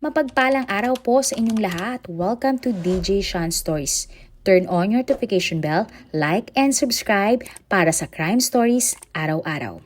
Mapagpalang araw po sa inyong lahat. Welcome to DJ Sean Stories. Turn on your notification bell, like and subscribe para sa crime stories araw-araw.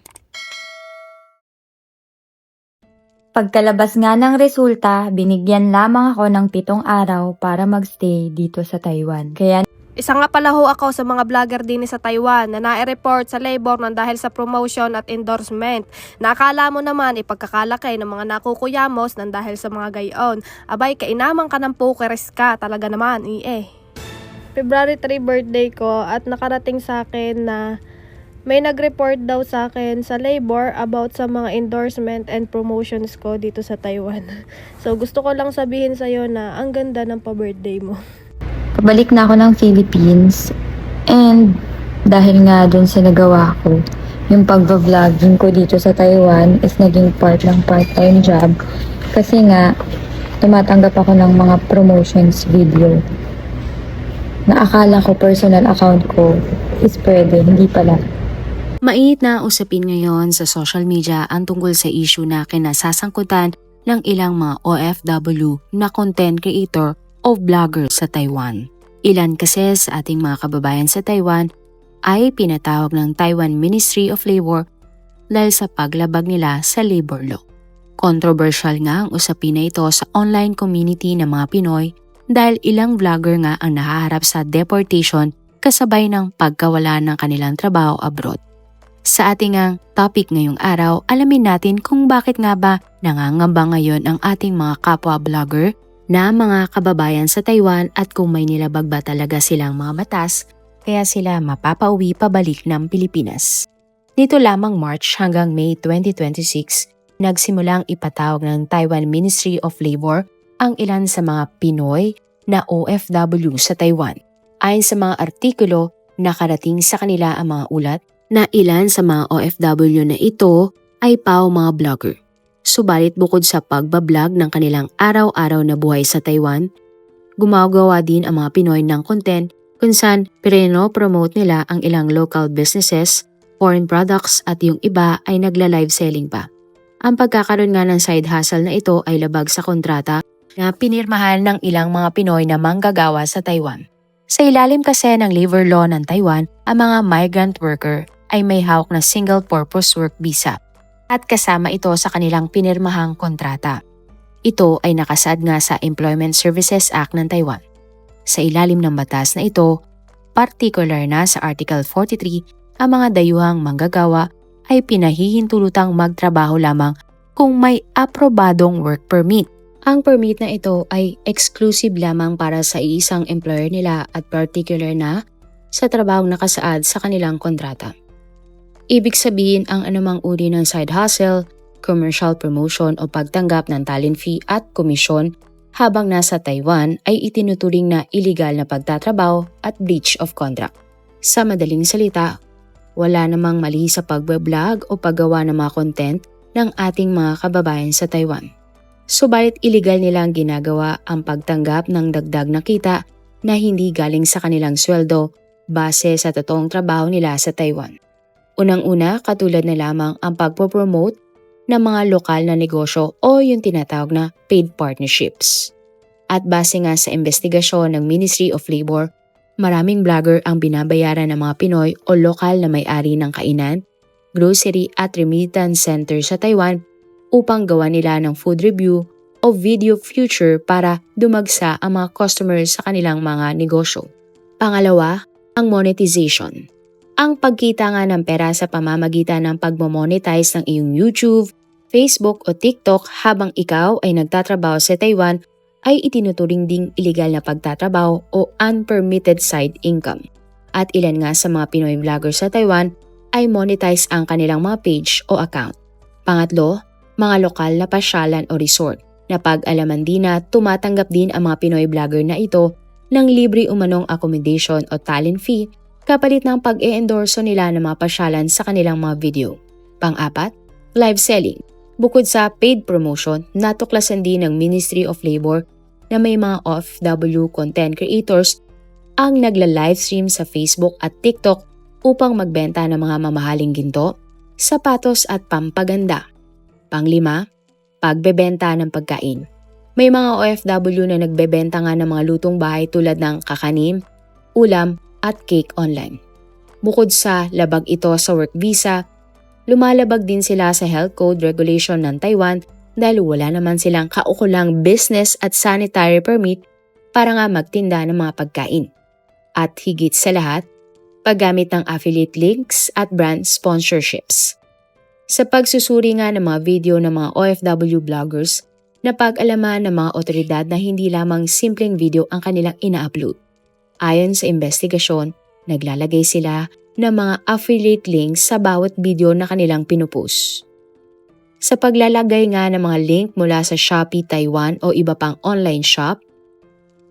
Pagkalabas nga ng resulta, binigyan lamang ako ng 7 araw para magstay dito sa Taiwan. Kaya Isa nga pala ho ako sa mga vlogger din sa Taiwan na nai-report sa labor ng dahil sa promotion at endorsement. Nakala mo naman ipagkakalaki ng mga nakukuyamos ng dahil sa mga gayon. Abay, kainamang ka ng pokeres ka talaga naman, February 3 birthday ko at nakarating sa akin na may nag-report daw sa akin sa labor about sa mga endorsement and promotions ko dito sa Taiwan. So gusto ko lang sabihin sa'yo na ang ganda ng pa-birthday mo. pabalik na ako ng Philippines and dahil nga dun sa nagawa ko, yung pagbabloging ko dito sa Taiwan is naging part ng part-time job kasi nga tumatanggap ako ng mga promotions video na akala ko personal account ko is pwede, hindi pala. Mainit na usapin ngayon sa social media ang tungkol sa issue na kinasasangkutan ng ilang mga OFW na content creator o vlogger sa Taiwan. Ilan kasi sa ating mga kababayan sa Taiwan ay pinatawag ng Taiwan Ministry of Labor dahil sa paglabag nila sa labor law. Controversial nga ang usapin na ito sa online community ng mga Pinoy dahil ilang vlogger nga ang nahaharap sa deportation kasabay ng pagkawala ng kanilang trabaho abroad. Sa ating ang topic ngayong araw, alamin natin kung bakit nga ba nangangamba ngayon ang ating mga kapwa vlogger na mga kababayan sa Taiwan at kung may nilabag ba talaga silang mga batas kaya sila mapapauwi pabalik ng Pilipinas. Nito lamang March hanggang May 2026, nagsimulang ipatawag ng Taiwan Ministry of Labor ang ilan sa mga Pinoy na OFW sa Taiwan. Ayon sa mga artikulo, nakarating sa kanila ang mga ulat na ilan sa mga OFW na ito ay mga vlogger. Subalit bukod sa pagbablog ng kanilang araw-araw na buhay sa Taiwan, gumagawa din ang mga Pinoy ng content kung saan promote nila ang ilang local businesses, foreign products at yung iba ay nagla-live selling pa. Ang pagkakaroon nga ng side hustle na ito ay labag sa kontrata na pinirmahan ng ilang mga Pinoy na manggagawa sa Taiwan. Sa ilalim kasi ng labor law ng Taiwan, ang mga migrant worker ay may hawak na single purpose work visa at kasama ito sa kanilang pinirmahang kontrata. Ito ay nakasaad nga sa Employment Services Act ng Taiwan. Sa ilalim ng batas na ito, particular na sa Article 43, ang mga dayuhang manggagawa ay pinahihintulutang magtrabaho lamang kung may aprobadong work permit. Ang permit na ito ay exclusive lamang para sa iisang employer nila at particular na sa trabahong nakasaad sa kanilang kontrata. Ibig sabihin ang anumang uri ng side hustle, commercial promotion o pagtanggap ng talent fee at komisyon habang nasa Taiwan ay itinuturing na illegal na pagtatrabaho at breach of contract. Sa madaling salita, wala namang mali sa pagbablog o paggawa ng mga content ng ating mga kababayan sa Taiwan. Subalit illegal nilang ginagawa ang pagtanggap ng dagdag na kita na hindi galing sa kanilang sweldo base sa totoong trabaho nila sa Taiwan. Unang-una, katulad na lamang ang pagpopromote ng mga lokal na negosyo o yung tinatawag na paid partnerships. At base nga sa investigasyon ng Ministry of Labor, maraming vlogger ang binabayaran ng mga Pinoy o lokal na may-ari ng kainan, grocery at remittance center sa Taiwan upang gawa nila ng food review o video feature para dumagsa ang mga customers sa kanilang mga negosyo. Pangalawa, ang monetization. Ang pagkita nga ng pera sa pamamagitan ng pagmomonetize ng iyong YouTube, Facebook o TikTok habang ikaw ay nagtatrabaho sa Taiwan ay itinuturing ding illegal na pagtatrabaho o unpermitted side income. At ilan nga sa mga Pinoy vloggers sa Taiwan ay monetize ang kanilang mga page o account. Pangatlo, mga lokal na pasyalan o resort na pag-alaman din na tumatanggap din ang mga Pinoy vlogger na ito ng libre umanong accommodation o talent fee kapalit ng pag-e-endorso nila ng mga pasyalan sa kanilang mga video. Pang-apat, live selling. Bukod sa paid promotion, natuklasan din ng Ministry of Labor na may mga OFW content creators ang nagla-livestream sa Facebook at TikTok upang magbenta ng mga mamahaling ginto, sapatos at pampaganda. Panglima, pagbebenta ng pagkain. May mga OFW na nagbebenta nga ng mga lutong bahay tulad ng kakanin, ulam at cake online. Bukod sa labag ito sa work visa, lumalabag din sila sa health code regulation ng Taiwan dahil wala naman silang kaukulang business at sanitary permit para nga magtinda ng mga pagkain. At higit sa lahat, paggamit ng affiliate links at brand sponsorships. Sa pagsusuri nga ng mga video ng mga OFW vloggers, napag-alaman ng mga otoridad na hindi lamang simpleng video ang kanilang ina-upload. Ayon sa investigasyon, naglalagay sila ng mga affiliate links sa bawat video na kanilang pinupost. Sa paglalagay nga ng mga link mula sa Shopee Taiwan o iba pang online shop,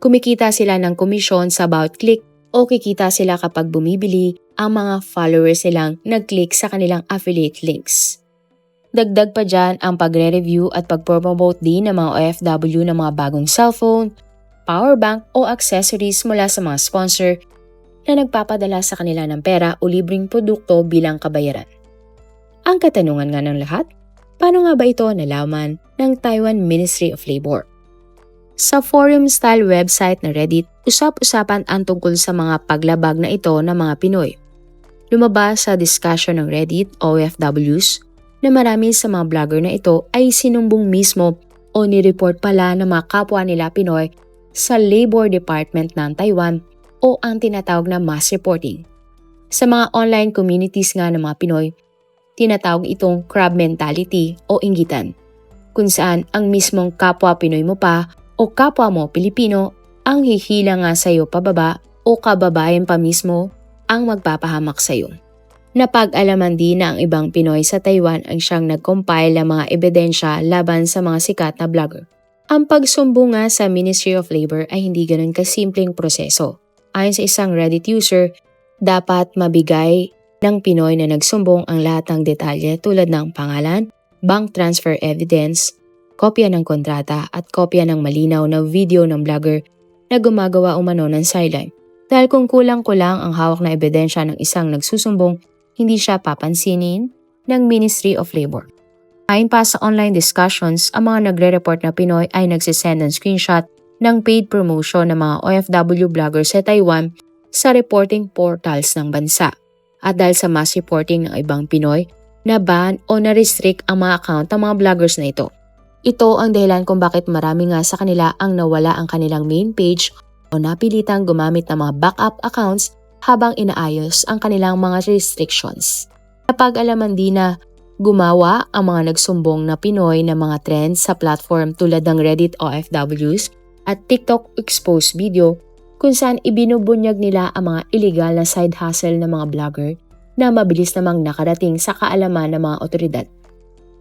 kumikita sila ng komisyon sa bawat click o kikita sila kapag bumibili ang mga followers nilang nag-click sa kanilang affiliate links. Dagdag pa dyan ang pagre-review at pag-promote din ng mga OFW ng mga bagong cellphone, power bank o accessories mula sa mga sponsor na nagpapadala sa kanila ng pera o libreng produkto bilang kabayaran. Ang katanungan nga ng lahat, paano nga ba ito nalaman ng Taiwan Ministry of Labor? Sa forum-style website na Reddit, usap-usapan ang tungkol sa mga paglabag na ito ng mga Pinoy. Lumabas sa discussion ng Reddit OFWs na marami sa mga vlogger na ito ay sinumbong mismo o nireport pala ng mga kapwa nila Pinoy sa Labor Department ng Taiwan o ang tinatawag na mass reporting. Sa mga online communities nga ng mga Pinoy, tinatawag itong crab mentality o inggitan, kung saan ang mismong kapwa Pinoy mo pa o kapwa mo Pilipino ang hihila nga sa iyo pababa o kababayan pa mismo ang magpapahamak sa iyo. Napag-alaman din na ang ibang Pinoy sa Taiwan ang siyang nag-compile ng mga ebidensya laban sa mga sikat na vlogger. Ang pagsumbong nga sa Ministry of Labor ay hindi ganun kasimpleng proseso. Ayon sa isang Reddit user, dapat mabigay ng Pinoy na nagsumbong ang lahat ng detalye tulad ng pangalan, bank transfer evidence, kopya ng kontrata at kopya ng malinaw na video ng vlogger na gumagawa umano ng sideline. Dahil kung kulang-kulang ang hawak na ebidensya ng isang nagsusumbong, hindi siya papansinin ng Ministry of Labor. Ayon pa sa online discussions, ang mga nagre-report na Pinoy ay nagsisend ng screenshot ng paid promotion ng mga OFW vloggers sa Taiwan sa reporting portals ng bansa. At dahil sa mass reporting ng ibang Pinoy, na-ban o na-restrict ang mga account ng mga vloggers na ito. Ito ang dahilan kung bakit marami nga sa kanila ang nawala ang kanilang main page o napilitang gumamit ng mga backup accounts habang inaayos ang kanilang mga restrictions. Napag-alaman din na gumawa ang mga nagsumbong na Pinoy ng mga trends sa platform tulad ng Reddit OFWs at TikTok exposed video kung saan ibinubunyag nila ang mga illegal na side hustle ng mga vlogger na mabilis namang nakarating sa kaalaman ng mga otoridad.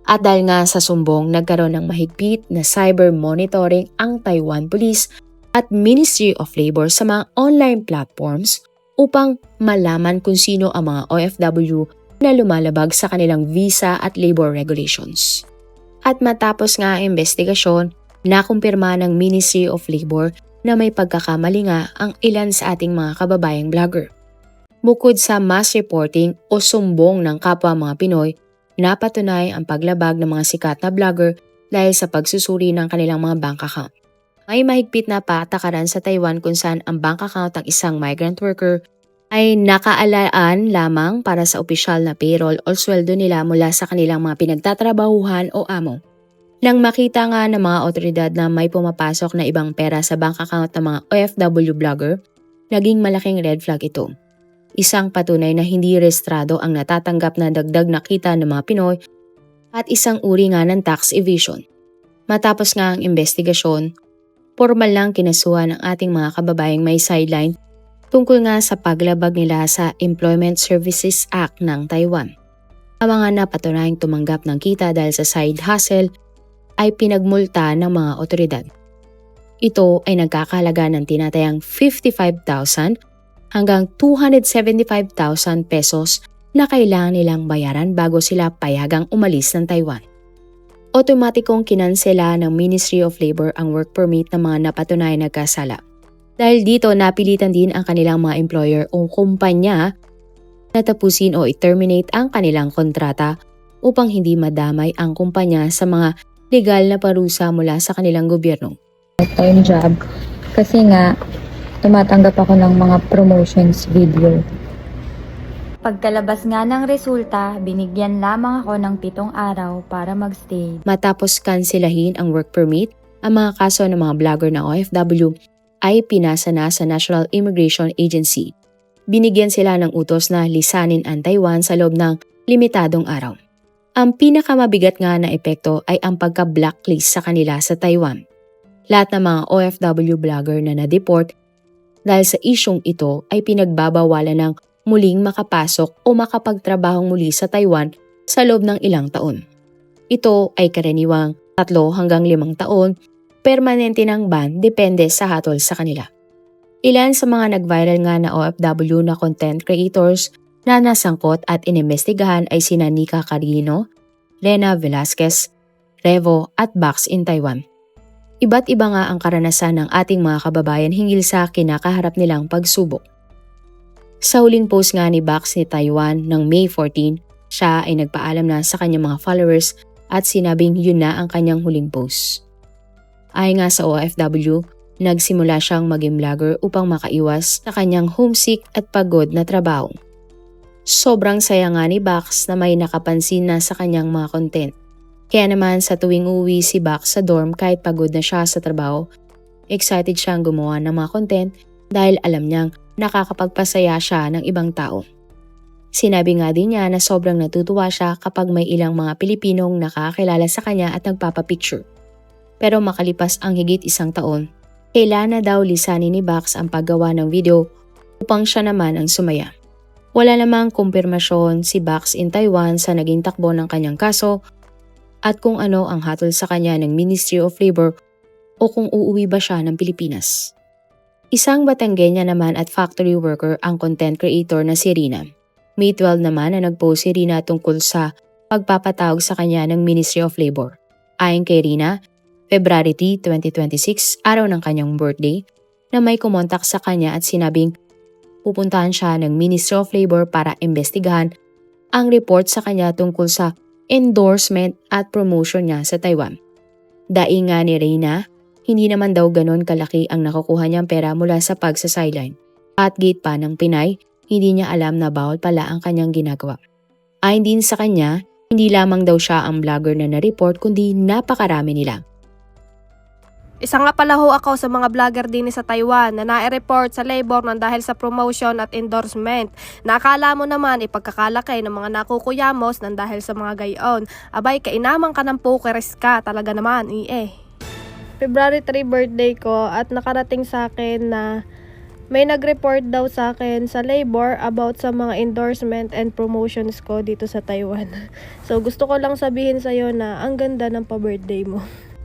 At dahil nga sa sumbong, nagkaroon ng mahigpit na cyber monitoring ang Taiwan Police at Ministry of Labor sa mga online platforms upang malaman kung sino ang mga OFW na lumalabag sa kanilang visa at labor regulations. At matapos nga ang investigasyon, nakumpirma ng Ministry of Labor na may pagkakamali nga ang ilan sa ating mga kababayang vlogger. Bukod sa mass reporting o sumbong ng kapwa mga Pinoy, napatunay ang paglabag ng mga sikat na vlogger dahil sa pagsusuri ng kanilang mga bank account. May mahigpit na patakaran sa Taiwan kung saan ang bank account ng isang migrant worker ay nakaalaan lamang para sa opisyal na payroll o sweldo nila mula sa kanilang mga pinagtatrabahuhan o amo. Nang makita nga ng mga otoridad na may pumapasok na ibang pera sa bank account ng mga OFW vlogger, naging malaking red flag ito. Isang patunay na hindi rehistrado ang natatanggap na dagdag na kita ng mga Pinoy at isang uri nga ng tax evasion. Matapos nga ang investigasyon, formal lang kinasuhan ng ating mga kababayang may sideline tungkol nga sa paglabag nila sa Employment Services Act ng Taiwan. Ang mga napatunayang tumanggap ng kita dahil sa side hustle ay pinagmulta ng mga otoridad. Ito ay nagkakahalaga ng tinatayang 55,000 hanggang 275,000 pesos na kailangan nilang bayaran bago sila payagang umalis ng Taiwan. Otomatikong kinansela ng Ministry of Labor ang work permit ng mga napatunay nagkasala. Dahil dito napilitan din ang kanilang mga employer o kumpanya na tapusin o i-terminate ang kanilang kontrata upang hindi madamay ang kumpanya sa mga legal na parusa mula sa kanilang gobyerno. Part-time job kasi nga tumatanggap ako ng mga promotions video. Pagkalabas nga ng resulta, binigyan lamang ako ng 7 araw para magstay. Matapos kansilahin ang work permit, ang mga kaso ng mga vlogger na OFW ay pinasa na sa National Immigration Agency. Binigyan sila ng utos na lisanin ang Taiwan sa loob ng limitadong araw. Ang pinakamabigat nga na epekto ay ang pagka-blacklist sa kanila sa Taiwan. Lahat ng mga OFW vlogger na na-deport dahil sa isyong ito ay pinagbabawalan ng muling makapasok o makapagtrabahong muli sa Taiwan sa loob ng ilang taon. Ito ay karaniwang 3 hanggang 5 taon, permanente ng ban depende sa hatol sa kanila. Ilan sa mga nag-viral nga na OFW na content creators na nasangkot at inimbestigahan ay sina Nika Carino, Lena Velasquez, Revo at Bax in Taiwan. Iba't iba nga ang karanasan ng ating mga kababayan hinggil sa kinakaharap nilang pagsubok. Sa huling post nga ni Bax ni Taiwan ng May 14, siya ay nagpaalam na sa kanyang mga followers at sinabing yun na ang kanyang huling post. Ayon nga sa OFW, nagsimula siyang maging vlogger upang makaiwas sa kanyang homesick at pagod na trabaho. Sobrang saya nga ni Bax na may nakapansin na sa kanyang mga content. Kaya naman sa tuwing uwi si Bax sa dorm kahit pagod na siya sa trabaho, excited siyang gumawa ng mga content dahil alam niyang nakakapagpasaya siya ng ibang tao. Sinabi nga din niya na sobrang natutuwa siya kapag may ilang mga Pilipinong nakakilala sa kanya at nagpapapicture. Pero makalipas ang higit 1 taon, kailangan na daw lisanin ni Bax ang paggawa ng video upang siya naman ang sumaya. Wala namang kumpirmasyon si Bax in Taiwan sa naging takbo ng kanyang kaso at kung ano ang hatol sa kanya ng Ministry of Labor o kung uuwi ba siya ng Pilipinas. Isang Batangueña naman at factory worker ang content creator na si Rina. May 12 naman na nag-post si Rina tungkol sa pagpapatawag sa kanya ng Ministry of Labor. Ayon kay Rina, February 3, 2026, araw ng kanyang birthday, na may kumontak sa kanya at sinabing pupuntahan siya ng Ministry of Labor para imbestigahan ang report sa kanya tungkol sa endorsement at promotion niya sa Taiwan. Daing nga ni Rina, hindi naman daw ganon kalaki ang nakukuha niyang pera mula sa pagsa-sideline. At gate pa ng Pinay, hindi niya alam na bawal pala ang kanyang ginagawa. Ayon din sa kanya, hindi lamang daw siya ang vlogger na na-report kundi napakarami nila. Isa nga pala ho ako sa mga vlogger din sa Taiwan na na-report sa labor ng dahil sa promotion at endorsement. Nakala mo naman ipagkakalaki ng mga nakukuyamos ng dahil sa mga gayon. Abay, kainaman ka ng pokeres ka talaga naman, February 3 birthday ko at nakarating sa akin na may nag-report daw sa akin sa labor about sa mga endorsement and promotions ko dito sa Taiwan. So gusto ko lang sabihin sa'yo na ang ganda ng pa-birthday mo.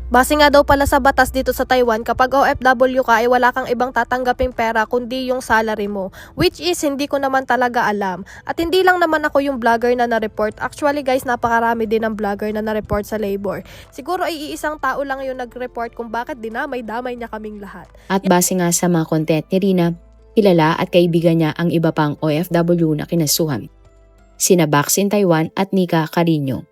Base nga daw pala sa batas dito sa Taiwan, kapag OFW ka ay wala kang ibang tatanggaping pera kundi yung salary mo. Which is hindi ko naman talaga alam. At hindi lang naman ako yung vlogger na na-report. Actually guys, napakarami din ng vlogger na na-report sa labor. Siguro ay iisang tao lang yung nag-report kung bakit dinamay-damay niya kaming lahat. At base nga sa mga content ni Rina, kilala at kaibigan niya ang iba pang OFW na kinasuhan. Sina Bax in Taiwan at Nika Carino.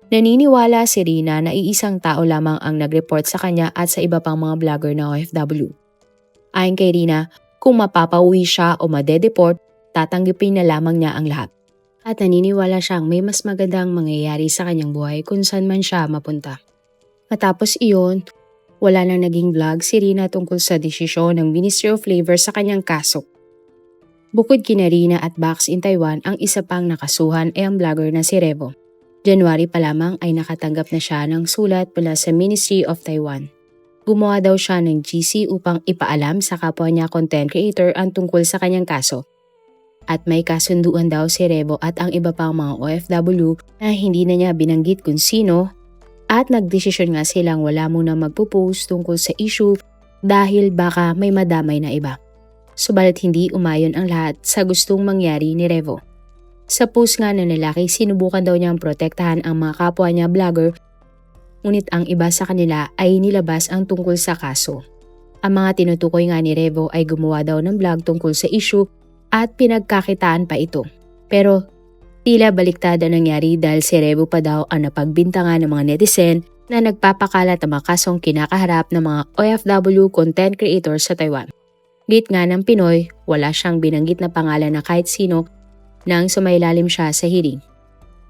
Naniniwala si Rina na iisang tao lamang ang nag-report sa kanya at sa iba pang mga vlogger na OFW. Ayon kay Rina, kung mapapauwi siya o madedeport, tatanggapin na lamang niya ang lahat. At naniniwala siyang may mas magandang mangyayari sa kanyang buhay kung saan man siya mapunta. Matapos iyon, wala nang naging vlog si Rina tungkol sa desisyon ng Ministry of Labor sa kanyang kaso. Bukod kina Rina at Bax in Taiwan, ang isa pang nakasuhan ay ang vlogger na si Revo. January pa lamang ay nakatanggap na siya ng sulat mula sa Ministry of Taiwan. Gumawa daw siya ng GC upang ipaalam sa kapwa niya content creator ang tungkol sa kanyang kaso. At may kasunduan daw si Revo at ang iba pang mga OFW na hindi na niya binanggit kung sino at nagdesisyon nga silang wala muna magpo-post tungkol sa issue dahil baka may madamay na iba. Subalit hindi umayon ang lahat sa gustong mangyari ni Revo. Sa post nga ng lalaki, sinubukan daw niyang protektahan ang mga kapwa niya vlogger, ngunit ang iba sa kanila ay nilabas ang tungkol sa kaso. Ang mga tinutukoy nga ni Revo ay gumawa daw ng vlog tungkol sa issue at pinagkakitaan pa ito. Pero tila baliktad ang nangyari dahil si Revo pa daw ang napagbintangan ng mga netizen na nagpapakalat ng mga kasong kinakaharap ng mga OFW content creators sa Taiwan. Git nga ng Pinoy, wala siyang binanggit na pangalan na kahit sino nang sumailalim siya sa hearing.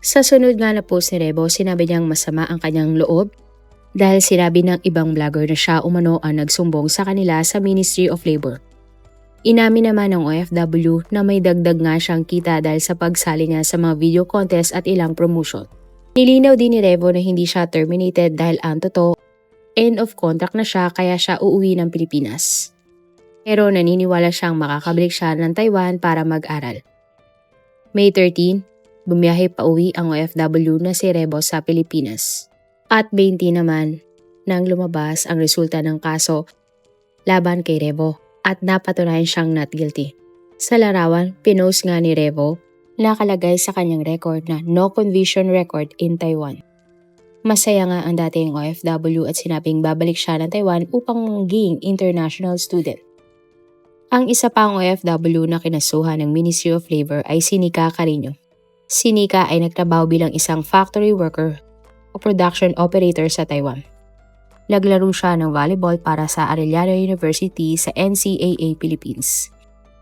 Sa sunod nga na post ni Rebo, sinabi niyang masama ang kanyang loob dahil sinabi ng ibang vlogger na siya umano ang nagsumbong sa kanila sa Ministry of Labor. Inamin naman ng OFW na may dagdag nga siyang kita dahil sa pagsali niya sa mga video contest at ilang promotion. Nilinaw din ni Rebo na hindi siya terminated dahil ang totoo, end of contract na siya kaya siya uuwi ng Pilipinas. Pero naniniwala siyang makakabalik siya ng Taiwan para mag-aral. May 13, bumiyahe pa uwi ang OFW na si Rebo sa Pilipinas. At 20 naman nang lumabas ang resulta ng kaso laban kay Rebo at napatunayan siyang not guilty. Sa larawan, pinost nga ni Rebo nakalagay sa kanyang record na no conviction record in Taiwan. Masaya nga ang dating OFW at sinabing babalik siya ng Taiwan upang maging international student. Ang isa pang OFW na kinasuhan ng Ministry of Labor ay si Nika Carino. Si Nika ay nagtrabaho bilang isang factory worker o production operator sa Taiwan. Naglaro siya ng volleyball para sa Arellano University sa NCAA Philippines.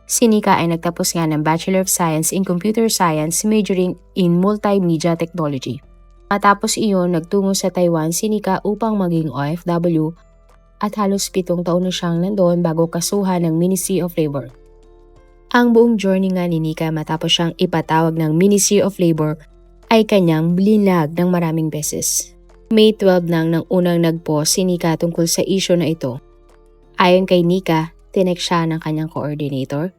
Si Nika ay nagtapos nga ng Bachelor of Science in Computer Science majoring in Multimedia Technology. Matapos iyon, nagtungo sa Taiwan si Nika upang maging OFW at halos 7 taon na siyang nandoon bago kasuhan ng Ministry of Labor. Ang buong journey nga ni Nika matapos siyang ipatawag ng Ministry of Labor ay kanyang blinlag ng maraming beses. May 12 nang unang nag-post si Nika tungkol sa issue na ito. Ayon kay Nika, tinek siya ng kanyang coordinator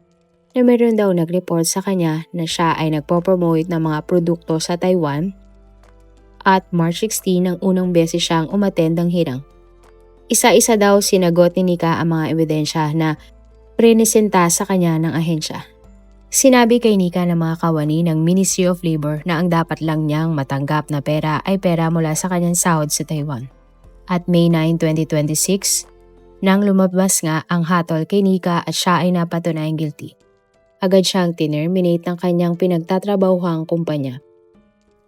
na meron daw nag-report sa kanya na siya ay nagpo-promote ng mga produkto sa Taiwan at March 16 nang unang beses siyang umattend ng hearing. Isa-isa daw sinagot ni Nika ang mga ebidensya na prenesenta sa kanya ng ahensya. Sinabi kay Nika ng mga kawani ng Ministry of Labor na ang dapat lang niyang matanggap na pera ay pera mula sa kanyang sahod sa Taiwan. At May 9, 2026, nang lumabas nga ang hatol kay Nika at siya ay napatunayang guilty. Agad siyang tinerminate ng kanyang pinagtatrabahuhang kumpanya.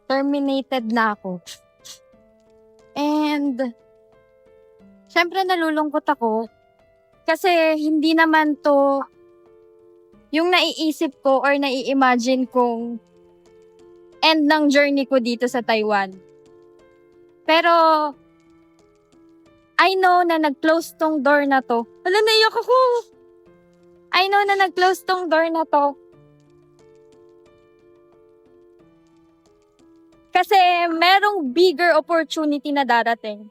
Terminated na ako. And syempre nalulungkot ako kasi hindi naman to yung naiisip ko or nai-imagine kong end ng journey ko dito sa Taiwan. Pero I know na nag-close tong door na to. Wala, naiyak ako. I know na nag-close tong door na to. Kasi merong bigger opportunity na darating.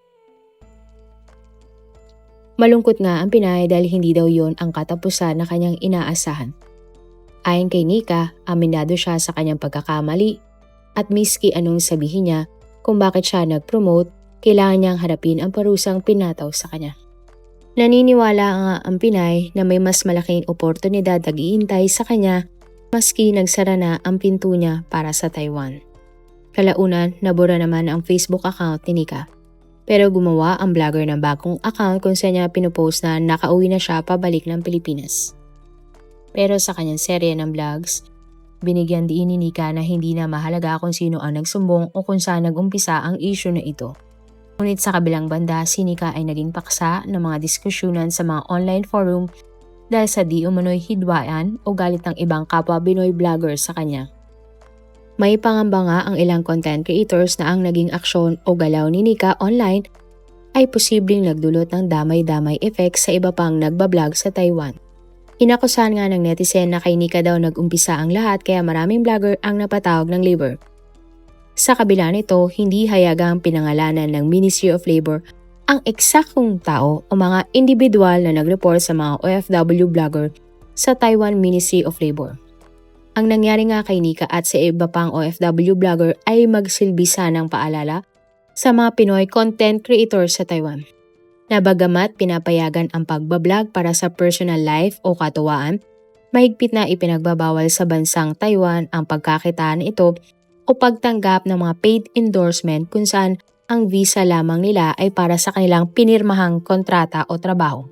Malungkot nga ang Pinay dahil hindi daw yon ang katapusan na kanyang inaasahan. Ayon kay Nika, aminado siya sa kanyang pagkakamali at miski anong sabihin niya kung bakit siya nag-promote, kailangan niyang harapin ang parusang pinataw sa kanya. Naniniwala nga ang Pinay na may mas malaking oportunidad na iintay sa kanya maski nagsara na ang pinto niya para sa Taiwan. Kalaunan, nabura naman ang Facebook account ni Nika. Pero gumawa ang vlogger ng bagong account kung saan niya pinupost na nakauwi na siya pabalik ng Pilipinas. Pero sa kanyang serye ng vlogs, binigyan din ni Nika na hindi na mahalaga kung sino ang nagsumbong o kung saan nag-umpisa ang issue na ito. Ngunit sa kabilang banda, si Nika ay naging paksa ng mga diskusyonan sa mga online forum dahil sa di umano'y hidwaan o galit ng ibang kapwa Binoy vlogger sa kanya. May pangamba nga ang ilang content creators na ang naging aksyon o galaw ni Nika online ay posibleng nagdulot ng damay-damay effect sa iba pang nagbablog sa Taiwan. Inakusahan nga ng netizen na kay Nika daw nag-umpisa ang lahat kaya maraming vlogger ang napatawag ng labor. Sa kabila nito, hindi hayagang pinangalanan ng Ministry of Labor ang eksaktong tao o mga individual na nag-report sa mga OFW vlogger sa Taiwan Ministry of Labor. Ang nangyari nga kay Nika at sa iba pang OFW vlogger ay magsilbi sanang paalala sa mga Pinoy content creators sa Taiwan. Na bagamat pinapayagan ang pagbablog para sa personal life o katuwaan, mahigpit na ipinagbabawal sa bansang Taiwan ang pagkakitaan ito o pagtanggap ng mga paid endorsement kung saan ang visa lamang nila ay para sa kanilang pinirmahang kontrata o trabaho.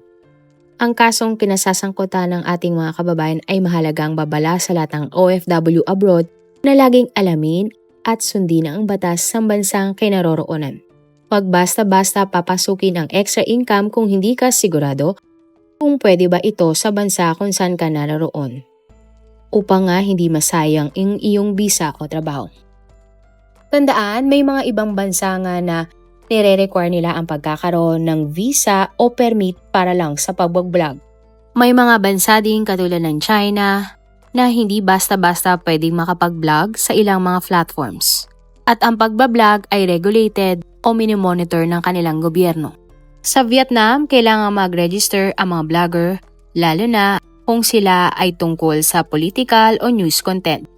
Ang kasong kinasasangkutan ng ating mga kababayan ay mahalagang babala sa lahat ng OFW abroad na laging alamin at sundin ang batas sa bansang kinaroroonan. Pag basta-basta papasukin ang extra income kung hindi ka sigurado kung pwede ba ito sa bansa kung saan ka naroon. Upang nga hindi masayang ang iyong visa o trabaho. Tandaan, may mga ibang bansa nga na nire-require nila ang pagkakaroon ng visa o permit para lang sa pag-vlog. May mga bansa din katulad ng China na hindi basta-basta pwedeng makapag-vlog sa ilang mga platforms. At ang pagbablog ay regulated o minimonitor ng kanilang gobyerno. Sa Vietnam, kailangan mag-register ang mga vlogger, lalo na kung sila ay tungkol sa political o news content.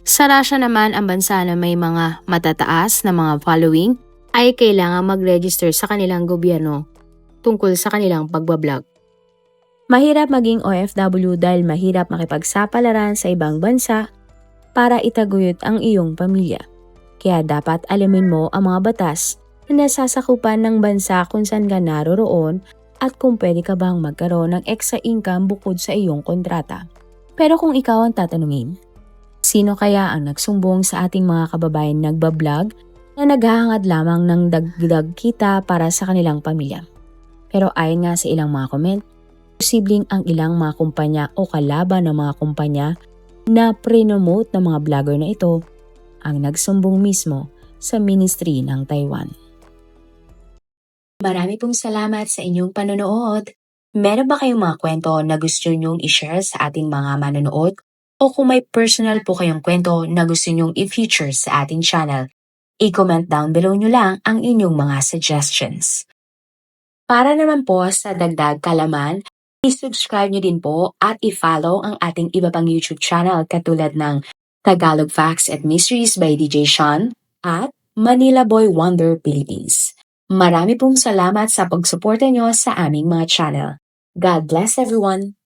Sa Russia naman, ang bansa na may mga matataas na mga following ay kailangan mag-register sa kanilang gobyerno tungkol sa kanilang pagbablog. Mahirap maging OFW dahil mahirap makipagsapalaran sa ibang bansa para itaguyod ang iyong pamilya. Kaya dapat alamin mo ang mga batas na nasasakupan ng bansa kung saan ka naroroon at kung pwede ka bang magkaroon ng extra income bukod sa iyong kontrata. Pero kung ikaw ang tatanungin, sino kaya ang nagsumbong sa ating mga kababayan nagbablog na naghahangad lamang ng dagdag kita para sa kanilang pamilya? Pero ayon nga sa ilang mga comment, posibleng ang ilang mga kumpanya o kalaban ng mga kumpanya na pre-promote ng mga vlogger na ito ang nagsumbong mismo sa Ministry ng Taiwan. Marami pong salamat sa inyong panonood. Meron ba kayong mga kwento na gusto nyong i-share sa ating mga manonood? O kung may personal po kayong kwento na gusto nyong i-feature sa ating channel, i-comment down below nyo lang ang inyong mga suggestions. Para naman po sa dagdag kalaman, i-subscribe nyo din po at i-follow ang ating iba pang YouTube channel katulad ng Tagalog Facts and Mysteries by DJ Sean at Manila Boy Wonder Philippines. Marami pong salamat sa pagsuporta nyo sa aming mga channel. God bless everyone!